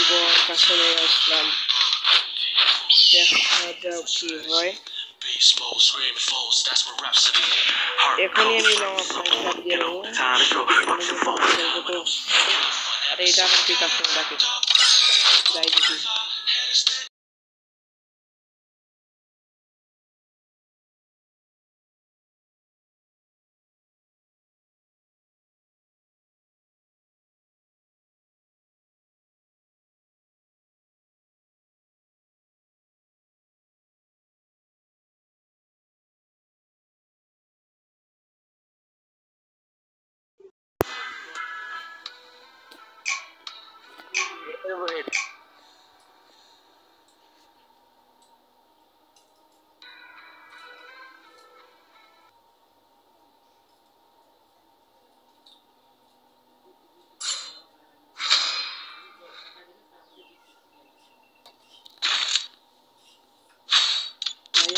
পর কাছে নিয়ে আসলাম, দেখা যাক কি হয়। এখনই আমি লং অফ দিয়ে দেবো। আরে এটা আমার কি কাস্টমার ডাকে যাই দেখি।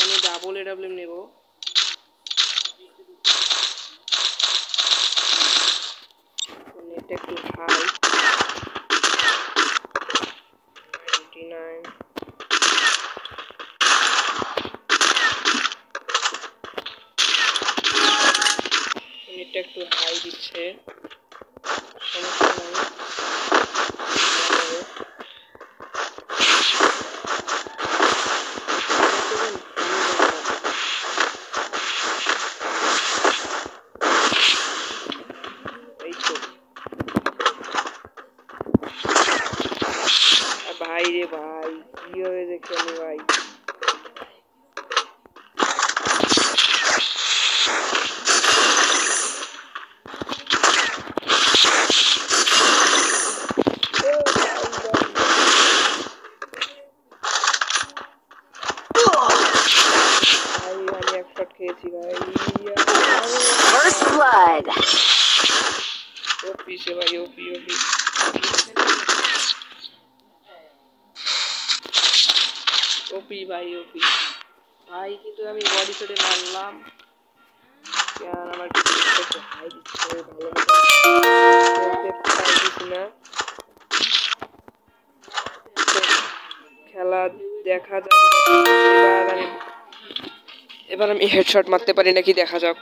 আমি ডাবল এডাব্লিউএম নেব। নেট একটু হাই 99। নেটটা একটু হাই দিচ্ছে, সমস্যা নাই। ভাই রে ভাই কি হয়ে দেখে আমি ভাই খেয়েছি ভাই। First blood. ওপি সে ভাই ওপি ওপি ওপি ভাই ওপি ভাই, কিন্তু আমি বডি শটে মারলাম। আমার একটু হাই দিচ্ছে, ভালো খেলতে না। খেলা দেখা যাক, এবার আমি হেডশট মারতে পারি নাকি দেখা যাক।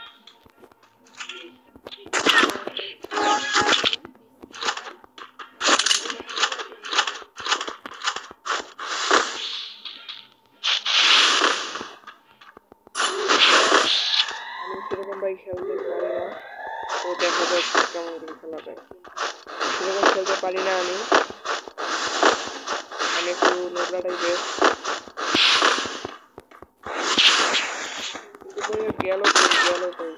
সেরকম ভাই খেলতে পারি না, তো দেখা যাক কেমন করে খেলা যায়। সেরকম খেলতে পারি না আমি একটু নোংরা টাইপের। গেল কই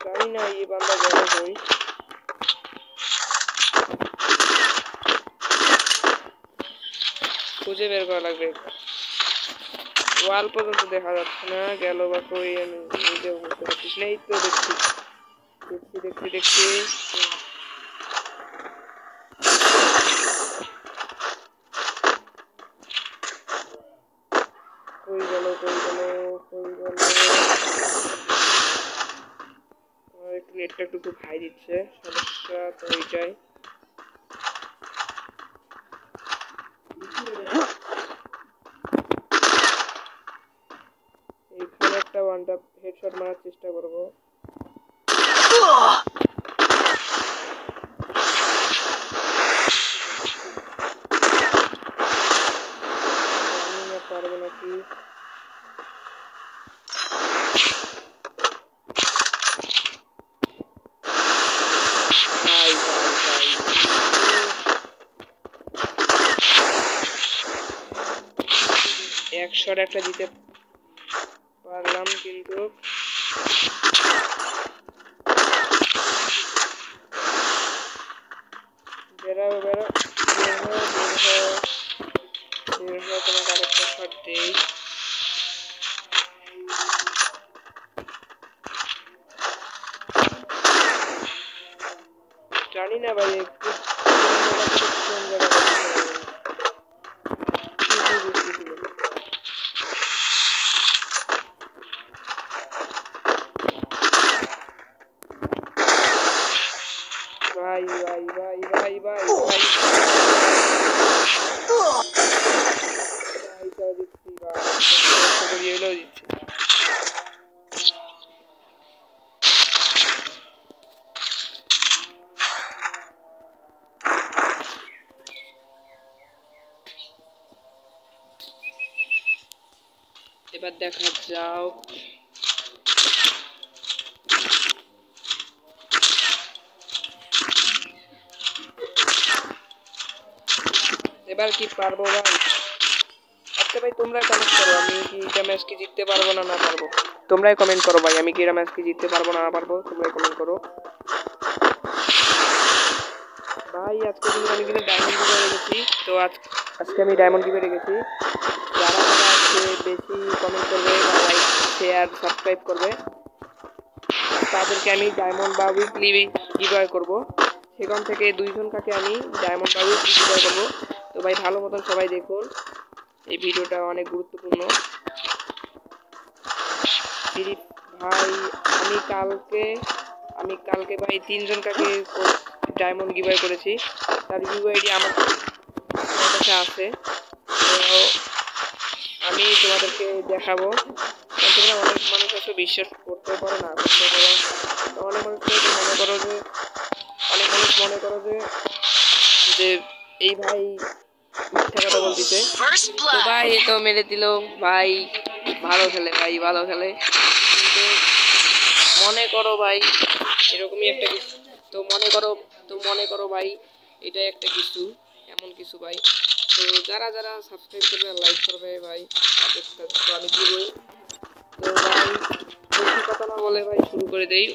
জানি না এই বান্দা গেল কই। খুঁজে বের করা লাগবে, ওয়াল পর্যন্ত দেখা যাচ্ছে না, গেল বা কই আমি নিজেও বুঝতে পারছি না। এই তো দেখছি দেখছি দেখছি দেখছি কই গেল কই গেল কই গেল। আমার একটু নেটটা একটু খুব হাই দিচ্ছে, সমস্যা তো ওইটাই। এইখানে একটা ওয়ান ট্যাপ হেডশট মারার চেষ্টা করব। পারবো নাকি? একশট একটা দিতে পারলাম, কিন্তু বেরাও বেরাও তোমাকে আরেকটা শট দেই। জানি না ভাই একটু ভাই ভাই ভাই ভাই ভাই ভাই ভাই দিচ্ছি ভাই কষ্ট করি এলেও দিচ্ছি। এবার দেখা যাও এবার কি পারবো ভাই। আচ্ছা ভাই তোমরা কমেন্ট করো আমি কি এটা ম্যাচ কি জিততে পারবো না না পারবো। তোমরাই কমেন্ট করো ভাই আমি কি এটা ম্যাচ কি জিততে পারবো না না পারবো। তোমরাই কমেন্ট করো ভাই। আজকে কিন্তু আমি কিন্তু ডায়মন্ড গিভে রেখেছি। তো আজকে আমি ডায়মন্ড গিভে রেখেছি। যারা যারা আজকে বেশি কমেন্ট করবে বা লাইক শেয়ার সাবস্ক্রাইব করবে তাদেরকে আমি ডায়মন্ড বা উইকলি গিভওয়ে করব। সেখান থেকে 2 জনকে আমি ডায়মন্ড বা উইকলি গিভওয়ে করব। তো ভাই ভালো মতন সবাই দেখুন, এই ভিডিওটা অনেক গুরুত্বপূর্ণ। ভাই আমি কালকে ভাই 3 জনকে ডায়মন্ড গিভওয়ে করেছি। তার গিভওয়েটি আমার কাছে আছে। তো আমি তোমাদেরকে দেখাবো। তোমরা অনেক মানুষ আছে বিশ্বাস করতে পারো না করতে পারো। অনেক মানুষ মনে করো যে এই ভাই মিথ্যা কথা বলতেছে। তো ভাই এ তো মেরে দিল ভাই। ভালো খেলে ভাই ভালো খেলে, কিন্তু মনে করো ভাই এরকমই একটা কিছু। তো মনে করো ভাই এটা একটা কিছু এমন কিছু ভাই। তো যারা যারা সাবস্ক্রাইব করবে লাইক করবে ভাই তো আমি দিবই। তো ভাই বেশি কথা না বলে ভাই শুরু করে দেই।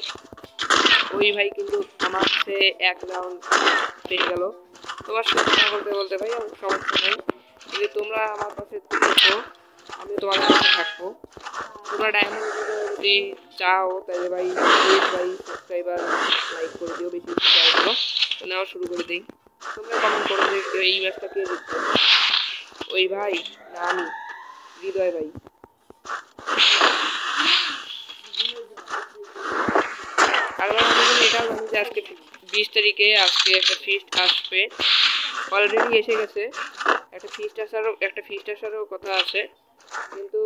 ওই ভাই কিন্তু আমার সে 1 রাউন্ড পেয়ে গেল। তোমার সাথে কথা বলতে বলতে ভাই সমস্যা নেই, যদি তোমরা আমার পাশে থাকো আমি তোমাদের পাশে থাকবো। তোমরা ডায়মন্ড যদি চাও তাহলে ভাই প্লিজ ভাই সাবস্ক্রাইবার লাইক করে দিও, বেশি শেয়ার করো। তো নেওয়া শুরু করে দিই। তোমরা কমেন্ট করো যে এই ম্যাচটা কে জিতবে, ওই ভাই না আমি হৃদয় ভাই। আর ভাই আমি এটাও জানি যে আজকে 20 তারিখে আজকে একটা ফিস্ট আসবে, অলরেডি এসে গেছে। একটা ফিস্ট আসারও কথা আছে। কিন্তু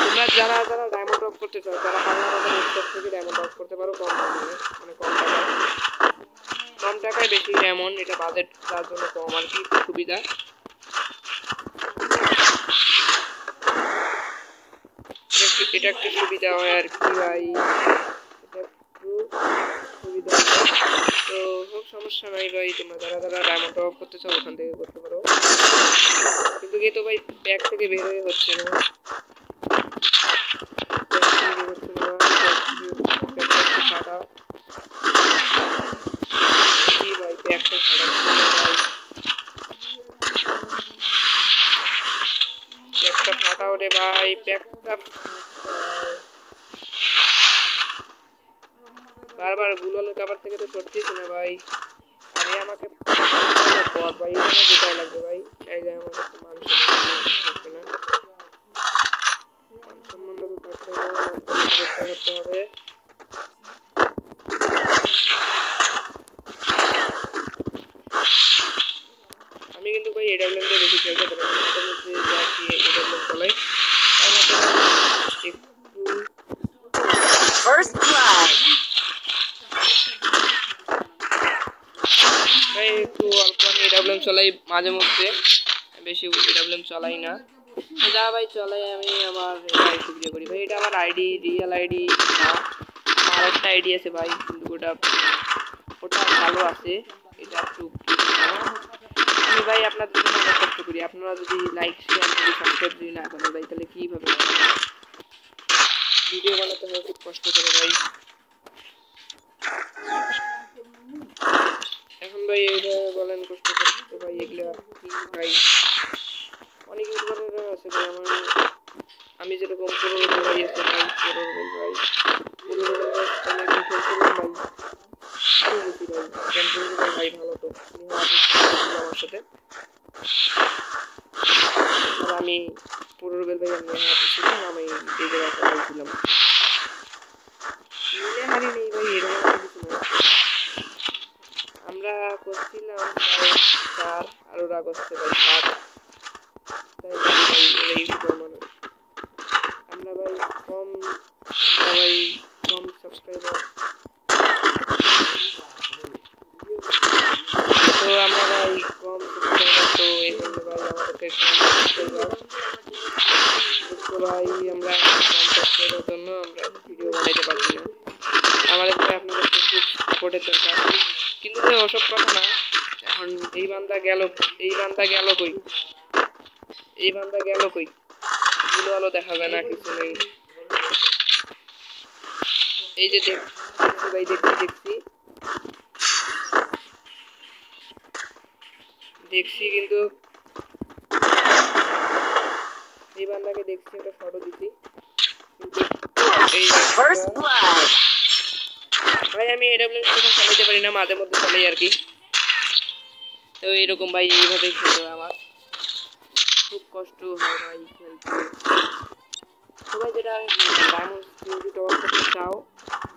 তোমরা যারা যারা ডায়মন্ড ড্রপ করতে চাও তারা বাংলাদেশের ওয়েবসাইট থেকে ডায়মন্ড ড্রপ করতে পারো কম দামে, মানে কম টাকায় বেশি ডায়মন্ড। এটা বাজেট তার জন্য কম আর কি, সুবিধা। এটা একটু সুবিধা হয় আর কি ভাই, এটা একটু সুবিধা হয়। তো হোক সমস্যা নাই ভাই, তোমরা যারা যারা ডায়মন্ড ড্রপ করতে চাও ওখান থেকে করতে পারো। কিন্তু তো ভাই ব্যাগ থেকে বের হয়ে হচ্ছে না। ফাটাও রে ভাই, প্যাকটা বারবার গুলালের কাবার থেকে তো সরতেছি না ভাই। আরে আমাকে পথ ভাই এখানে যেটাই লাগবে ভাই। এই যে আমার কাছে মানুষ থাকবে না, সম্বন্ধ করতে হবে। আমি কিন্তু ভাই এডাব্লিউএম টা বেশি খেলতে পারি না, এডাব্লিউএম চলাই First blood. ভাই একটু অল্প আমি এডাব্লিউএম চলাই মাঝে মধ্যে, বেশি এডাব্লিউএম চলাই না। যা ভাই চলাই আমি আমার ভিডিও করি ভাই। এটা আমার আইডি, রিয়েল আইডি না, আমার একটা আইডি আছে ভাই, কিন্তু ওটা ভালো আছে। এটা একটু আমি ভাই আপনাদের জন্য অনেক কষ্ট করি। আপনারা যদি লাইক শেয়ার যদি সাবস্ক্রাইব যদি না করেন ভাই তাহলে কীভাবে ভিডিও বানাতে হয়, খুব কষ্ট করে ভাই। এখন ভাই এইটা বলেন কষ্ট করতে ভাই, এগুলো কি ভাই। অনেক ইউটিউবাররা আছে ভাই, আমি যেরকম পুরো ভাই আছে ভাই, ভাই ভালো তো আমার সাথে। আমি পুরোবেল ভাই আমি হাতে ছিলাম, আমি এই জায়গায় ছিলাম মিলে হারি নেই ভাই, এরকম কিছু না। করছিলাম প্রায় 4 আর ওরা করছে ভাই 7 তাই ভাই ওরা ইউটিউবার মানুষ আমরা ভাই কম সাবস্ক্রাইবার তো আমরা ভাই কম সাবস্ক্রাইবার তো এই জন্য ভাই আমাদেরকে তো ভাই আমরা কম সাবস্ক্রাইবার জন্য আমরা ভিডিও বানাইতে পারছি না আমাদের ভাই আপনাদের খুব সাপোর্টের দরকার কিন্তু ওসব কথা না এখন এই বান্দা গেল কই গুলো আলো দেখা যায় না কিছু নেই এই যে দেখছি ভাই দেখছি কিন্তু এই বান্দাকে দেখছি একটা ফটো দিছি কিন্তু এই ভাই আমি এডব্লিউ চালাতে পারি না মাঝে মধ্যে চালাই আর কি তো এরকম ভাই এইভাবে খেলতে আমার খুব কষ্ট হয় ভাই খেলতে সবাই যেটা ডায়মন্ড যদি টপ করতে চাও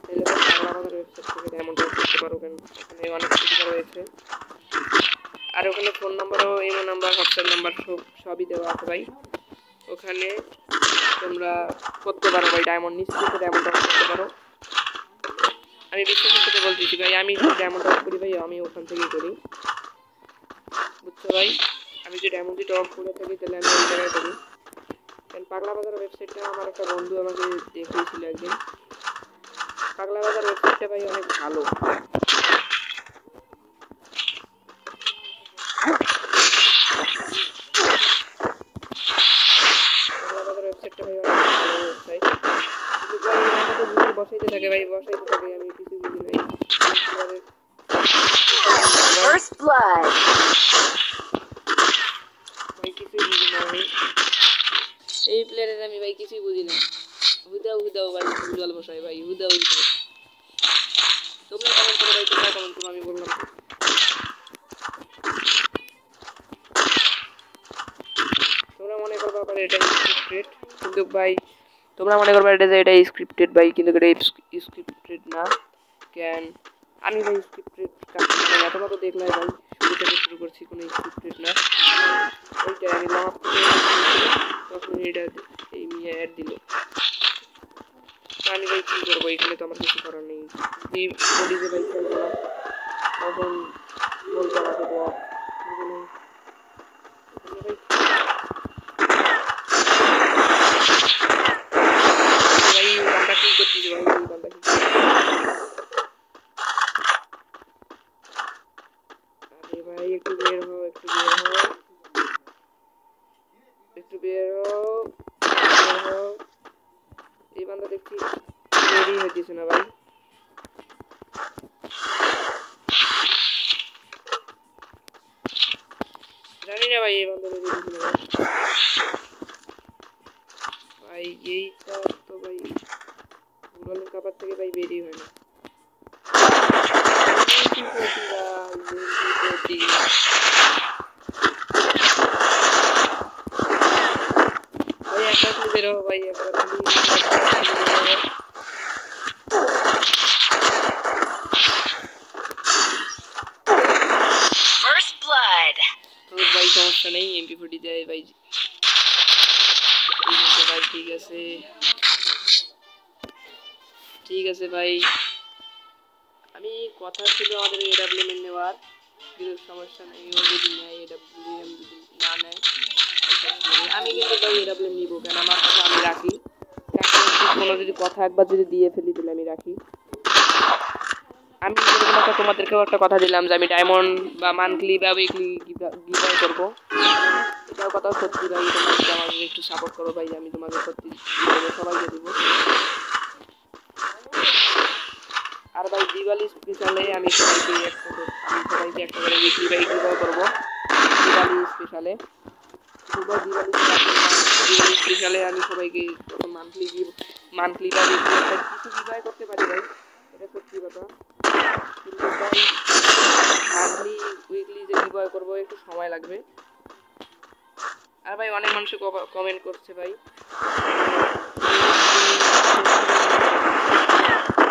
তাহলে আমাদের ওয়েবসাইট থেকে ডায়মন্ড টপ করতে পারো এখানে অনেক সুবিধা রয়েছে আর ওখানে ফোন নাম্বারও ইমো নাম্বার হোয়াটসঅ্যাপ নাম্বার সবই দেওয়া আছে ভাই ওখানে তোমরা করতে পারো ভাই ডায়মন্ড নিশ্চিন্তে ডায়মন্ড টপ করতে পারো আমি বিশ্বাসের সাথে বলতেছি ভাই আমি যদি ডায়মন্ড টপ করি ভাই আমি ওখান থেকেই করি বুঝছো ভাই আমি যদি ডায়মন্ড টপ করে থাকি তাহলে আমি ওই জায়গায় করি কারণ পাগলা বাজার ওয়েবসাইটটা আমার একটা বন্ধু আমাকে দেখিয়েছিল একদিন পাগলা বাজার ওয়েবসাইটটা ভাই অনেক ভালো পাগলা বাজার ওয়েবসাইটটা ভাই অনেক ভালো ওয়েবসাইট কিন্তু ভাই আমাকে বুঝে বসাইতে থাকে আমি কিছু বুঝি নাই First blood. ভাই কিছুই বুঝি না আমি এই প্লেয়ারের আমি ভাই কিছুই বুঝি না হুদাও ভাই ফুটবল বসাই ভাই হুদাও তোমরা কমেন্ট করো ভাই আমি বললাম তোমরা মনে করবা ভাই এটা স্ক্রিপ্টেড কিন্তু ভাই তোমরা মনে করবা এটা স্ক্রিপ্টেড ভাই কিন্তু এটা স্ক্রিপ্টেড না কেন আমি ভাই স্ক্রিপ্টেড মানে তোমরা তো দেখলাই ভাই শুরু থেকে শুরু করছি কোনো স্ক্রিপ্টেড না ওইটা আমি লং আপ করে তখন এটা এই মিয়া অ্যাড দিল আমি ভাই কী করবো এখানে তো আমার কিছু করার নেই যদি বলি যে ভাই খেলবো না তখন বলতে আমাকে বক ভাই বান্দা কি করতেছে ভাই বান্দা কি আরে ভাই একটু বের হও এই বান্দা দেখছি রেডি হইতেছে না ভাই জানি না ভাই এই বান্দা রেডি হইতেছে না ভাই এইটা তো ভাই ফুটবলের কাপার থেকে ভাই বেরিয়ে হয় না ভাই একটা খুলে বেরো ভাই First blood. তো ভাই সমস্যা নেই MP40 দেয় ভাই ঠিক আছে ভাই আমি কথা ছিল আমাদের এডব্লিউএম নেওয়ার কিন্তু সমস্যা নেই ও যদি নেয় এডব্লিউএম যদি না নেয় আমি কিন্তু ভাই এডব্লিউএম নিব কেন আমার কথা আমি রাখি কোনো যদি কথা একবার যদি দিয়ে ফেলি তাহলে আমি রাখি আমি তোমাদেরকেও একটা কথা দিলাম যে আমি ডায়মন্ড বা মান্থলি বা উইকলি গিভঅ্যাওয়ে করব এটাও কথা সত্যি ভাই তোমরা আমাকে একটু সাপোর্ট করো ভাই আমি তোমাদের সত্যি সবাইকে দিব আর ভাই দিওয়ালি স্পেশালে আমি সবাইকে একটা করে উইকলি বা গিভঅ্যাওয়ে করব দিওয়ালি স্পেশালে দিওয়ালি স্পেশালে আমি সবাইকে মান্থলি বা উইকলি একটা কিছু গিভঅ্যাওয়ে করতে পারি ভাই এটা সত্যি কথা কিন্তু ভাই মান্থলি উইকলি যে গিভঅ্যাওয়ে করব একটু সময় লাগবে আর ভাই অনেক মানুষ কমেন্ট করছে ভাই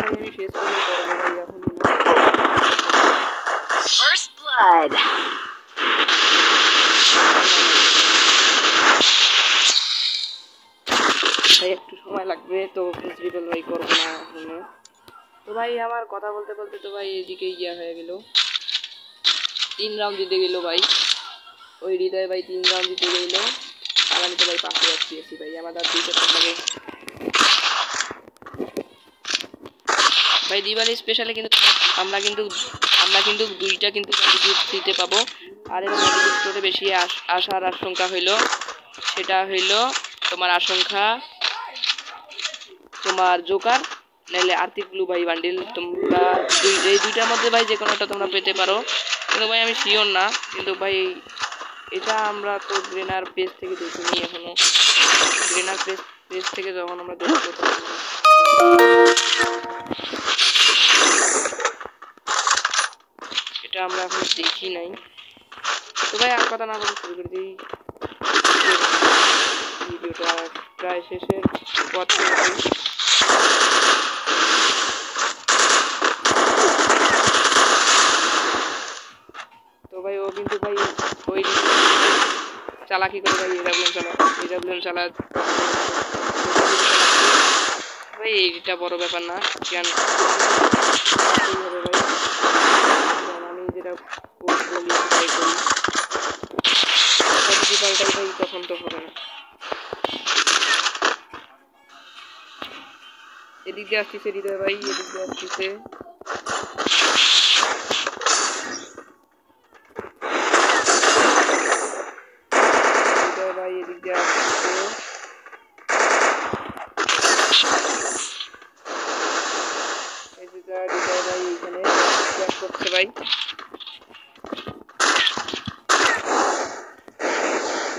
আমি শেষ করে করব ভাই এখন blood. ভাই একটু সময় লাগবে তো প্রিন্সিপাল ভাই করবো না এখন। তো ভাই আমার কথা বলতে বলতে তো ভাই এদিকে ইয়া হয়ে গেল, 3 রাউন্ড জিতে গেল ভাই। ওই হৃদয় ভাই 3 রাউন্ড জিতে গেল, আর আমি তো ভাই 5 যাচ্ছি ভাই। আমার আর 2 সেকেন্ড লাগে ভাই। দিওয়ালি স্পেশালে কিন্তু আমরা কিন্তু 2টা কিন্তু ফ্রিতে পাবো। আর এর মেডিকেল স্টোরে বেশি আসার আশঙ্কা হইল, সেটা হইল তোমার আশঙ্কা তোমার জোকার নাইলে আর্থিক ব্লু ভাই বান্ডিল। তোমরা এই 2টার মধ্যে ভাই যে কোনোটা তোমরা পেতে পারো, কিন্তু ভাই আমি শিওর না। কিন্তু ভাই এটা আমরা তো গ্রেনার পেজ থেকে দেখিনি এখনো। গ্রেনার পেজ থেকে যখন আমরা দেখবো এটা আমরা এখন দেখি নাই। তো ভাই আর কথা না বলে শুরু করে দিই ভিডিওটা, প্রায় শেষের পথে। তো ভাই ও কিন্তু ভাই ওই চালাকি করে ভাই এডাব্লিউএম চালা ভাই, এটা বড় ব্যাপার না। কেন হবে ভাই, আমি যেটা বলি সেটাই করি, পাল্টাই ভাই তখন তো হবে না। এদিক দিয়ে আসতেছে হৃদয় ভাই, এদিক দিয়ে আসতেছে। হৃদয় ভাই এদিক দিয়ে আসতেছে। হৃদয় ভাই এখানে করছে ভাই।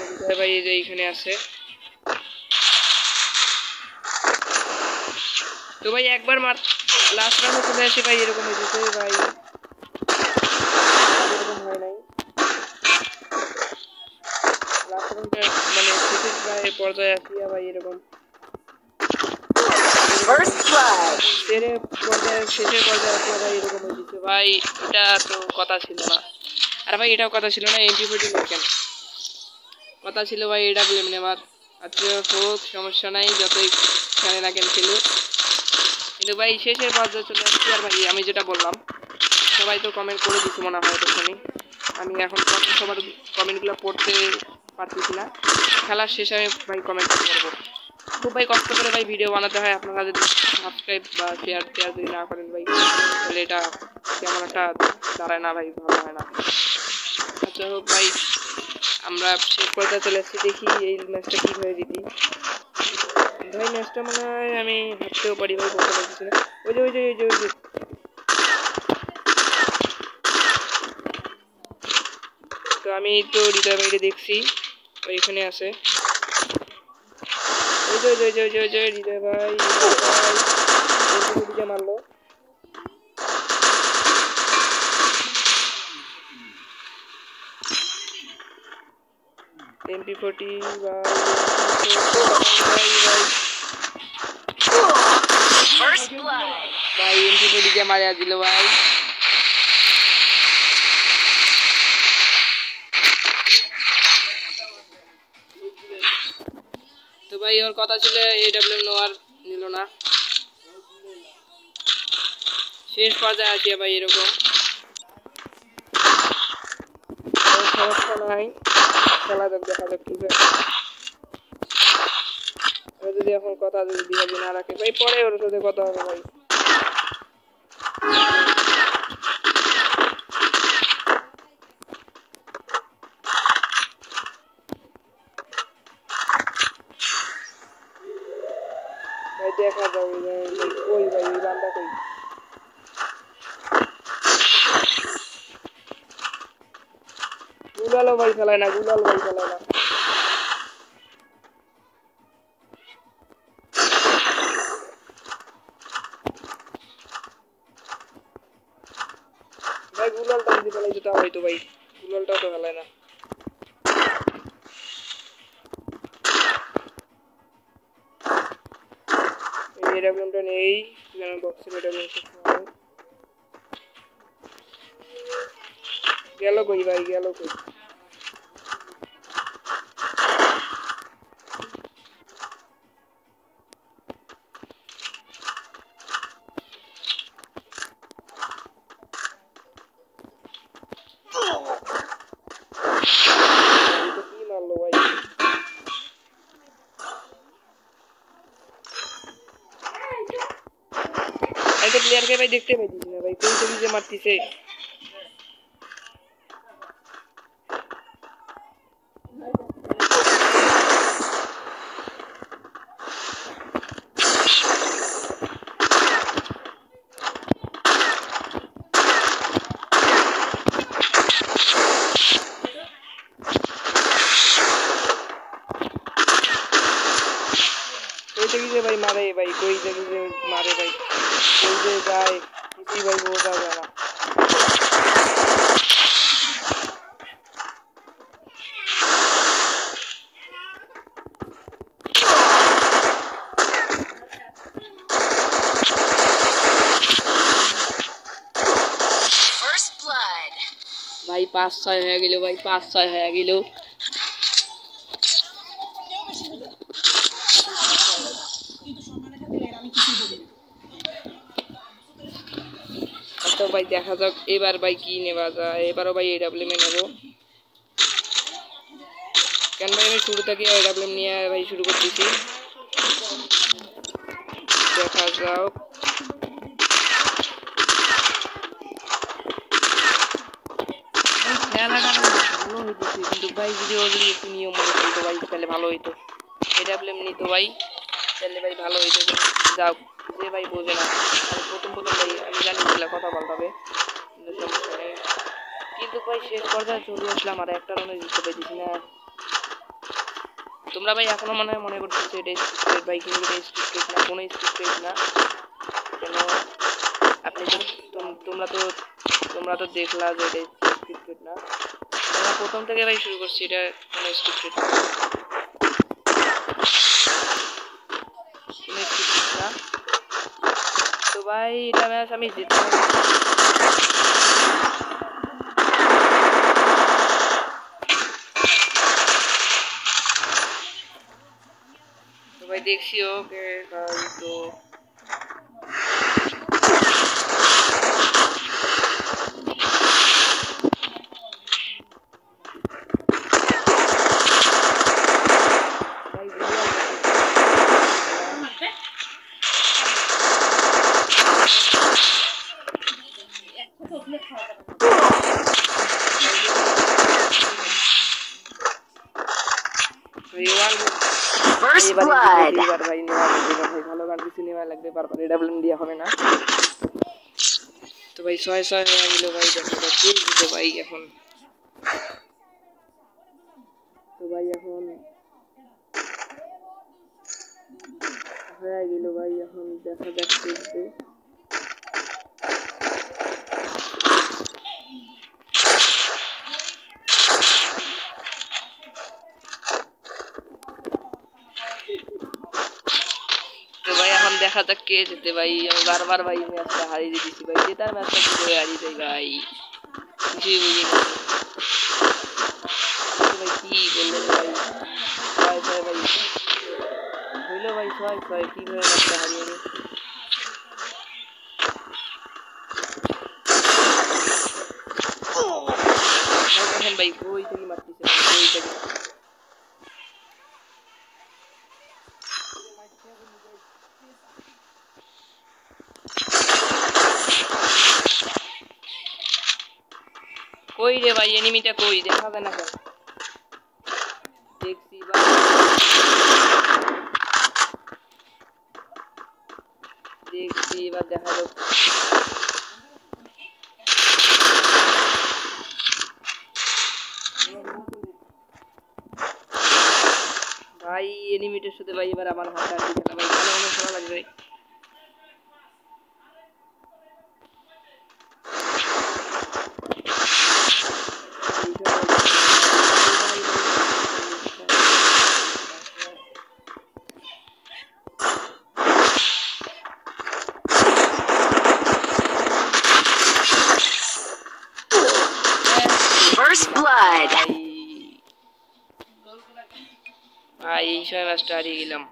হৃদয় ভাই এই যে এইখানে আছে। তো ভাই একবার লাস্ট রাউন্ডে চলে আসে ভাই, এরকম হয়েছে ভাই, এরকম হয় নাই। লাস্ট রাউন্ডে মানে শেষের প্রায় পর্যায়ে আসিয়া ভাই এরকম শেষের পর্যায়ে আসিয়া ভাই এরকম হয়েছে ভাই। এটা তো কথা ছিল না। আর ভাই এটাও কথা ছিল না, এন্টি-40 কেন কথা ছিল ভাই। এটা বলে নেওয়ার আচ্ছা হোক, সমস্যা নাই, যতই খেলে না কেন খেলুক। কিন্তু ভাই শেষের পর্যায়ে চলে আসছি। আর ভাই আমি যেটা বললাম, সবাই তো কমেন্ট করে দিচ্ছে মনে হয় তখনই। আমি এখন সবার কমেন্টগুলো পড়তে পারতেছি না। খেলার শেষে আমি ভাই কমেন্ট করবো। খুব ভাই কষ্ট করে ভাই ভিডিও বানাতে হয়। আপনারা যদি সাবস্ক্রাইব বা শেয়ার যদি না করেন ভাই, তাহলে এটা কেমন একটা দাঁড়ায় না ভাই, ভালো হয় না। আচ্ছা হোক ভাই, আমরা শেষ পর্যায়ে চলে আসছি। দেখি এই ম্যাচটা কী হয়ে জিতি ভাই। ম্যাচটা মনে হয় আমি হাঁটতেও পারি ভাই, বলতে পারছি না। ওই যে তো আমি তো হৃদয় ভাইকে দেখছি ওইখানে আছে। ওই যে হৃদয় ভাই মারলো। MP40 ভাই MP40 কে মারিয়া দিল ভাই। তো ভাই ওর কথা ছিল AWM নেওয়ার, নিল না। শেষ পর্যায়ে আসিয়া ভাই এরকম সমস্যা নাই, খেলা যাক, দেখা যাক কি হয়। যদি এখন কথা যদি দিহাজি না রাখে ভাই, পরে ওর সাথে কথা হবে ভাই। ভাই দেখা যাবে কই ভাই, এই বান্দা কই। গুলালো ভাই খেলায় না, গুলাল ভাই খেলায় না। ভাই গুলালটা যদি খেলাই যেটা হয়তো ভাই, গুলালটাও তো খেলায় না। এই এডাব্লিউএমটা নেই, বক্সের এডাব্লিউএম গেল কই ভাই, গেল কই? কি মারলো ভাই? আমি তো প্লেয়ারকে ভাই দেখতে পাইছি না ভাই, কোন যে মারতিছে। ভাই মারে ভাই, কই থেকে যে মারে ভাই, কই যে যায় কিছুই ভাই বোঝা যায় না। ভাই 5-6 হয়ে গেল ভাই, 5-6 হয়ে গেল। তো ভাই দেখা যাক এবার ভাই কি নেওয়া যায়। এবারও ভাই এডাব্লিউএম নেব। কেন ভাই আমি শুরু থেকে এডাব্লিউএম নিয়ে ভাই শুরু করতেছি। দেখা যাক। খেলাটা ভালো হইতেছে, কিন্তু ভাই যদি ওদের একটু নিয়ম মনে করতো ভাই তাহলে ভালো হইতো। এডাব্লিউএম নিত ভাই তাহলে ভাই ভালো হইতো। যাও যে ভাই বোঝে না, আমি প্রথম ভাই আমি জানি এগুলা কথা বলতে, কিন্তু সমস্যা নেই। কিন্তু ভাই শেষ পর্যায়ে চলে আসলাম আর একটা রানে জিততে পারতেছি না। তোমরা ভাই এখনো মনে করতেছো এটা স্ক্রিপ্টেড ভাই, কিন্তু এটা স্ক্রিপ্টেড না, কোনো স্ক্রিপ্টেড না। কেন আপনি তো তোমরা তো দেখলা যে এটা স্ক্রিপ্টেড না। আমরা প্রথম থেকে ভাই শুরু করছি, এটা কোনো স্ক্রিপ্টেড না। তো ভাই এটা ম্যাচ আমি জিতলাম। তো ভাই দেখছি ওকে ভাই, তো First blood. ভাই ভালো গান কিছু নেওয়া লাগবে, বারবার এডাব্লিউএম দেওয়া হবে না। তো ভাই 6-6 হয়ে গেল ভাই, দেখা যাচ্ছে তো ভাই এখন। তো ভাই এখন হয়ে গেল ভাই, এখন দেখা যাচ্ছে যে দেখা যাক কে যেতে ভাই। আমি বারবার ভাই ম্যাচটা হারিয়ে দিতেছি ভাই, জেতার ম্যাচটা কি করে হারিয়ে যাই ভাই, কিছুই বুঝি না ভাই কি করলেন ভাই। 6-6 ভাই হইলো ভাই, 6-6 কিভাবে ম্যাচটা হারিয়ে নি। দেখেন ভাই কই থেকে মারতেছে, কই থেকে কই রে ভাই, এনিমিটা কই দেখা যায় না কেন? দেখছি ভাই, দেখছি এবার দেখা যাক। ভাই এনিমিটার সাথে ভাই এবার আমার হাতে আর দিছে না ভাই, ভালো ভালো লাগবে। blood. ভাই এই সময় ম্যাচটা হারিয়ে গেলাম।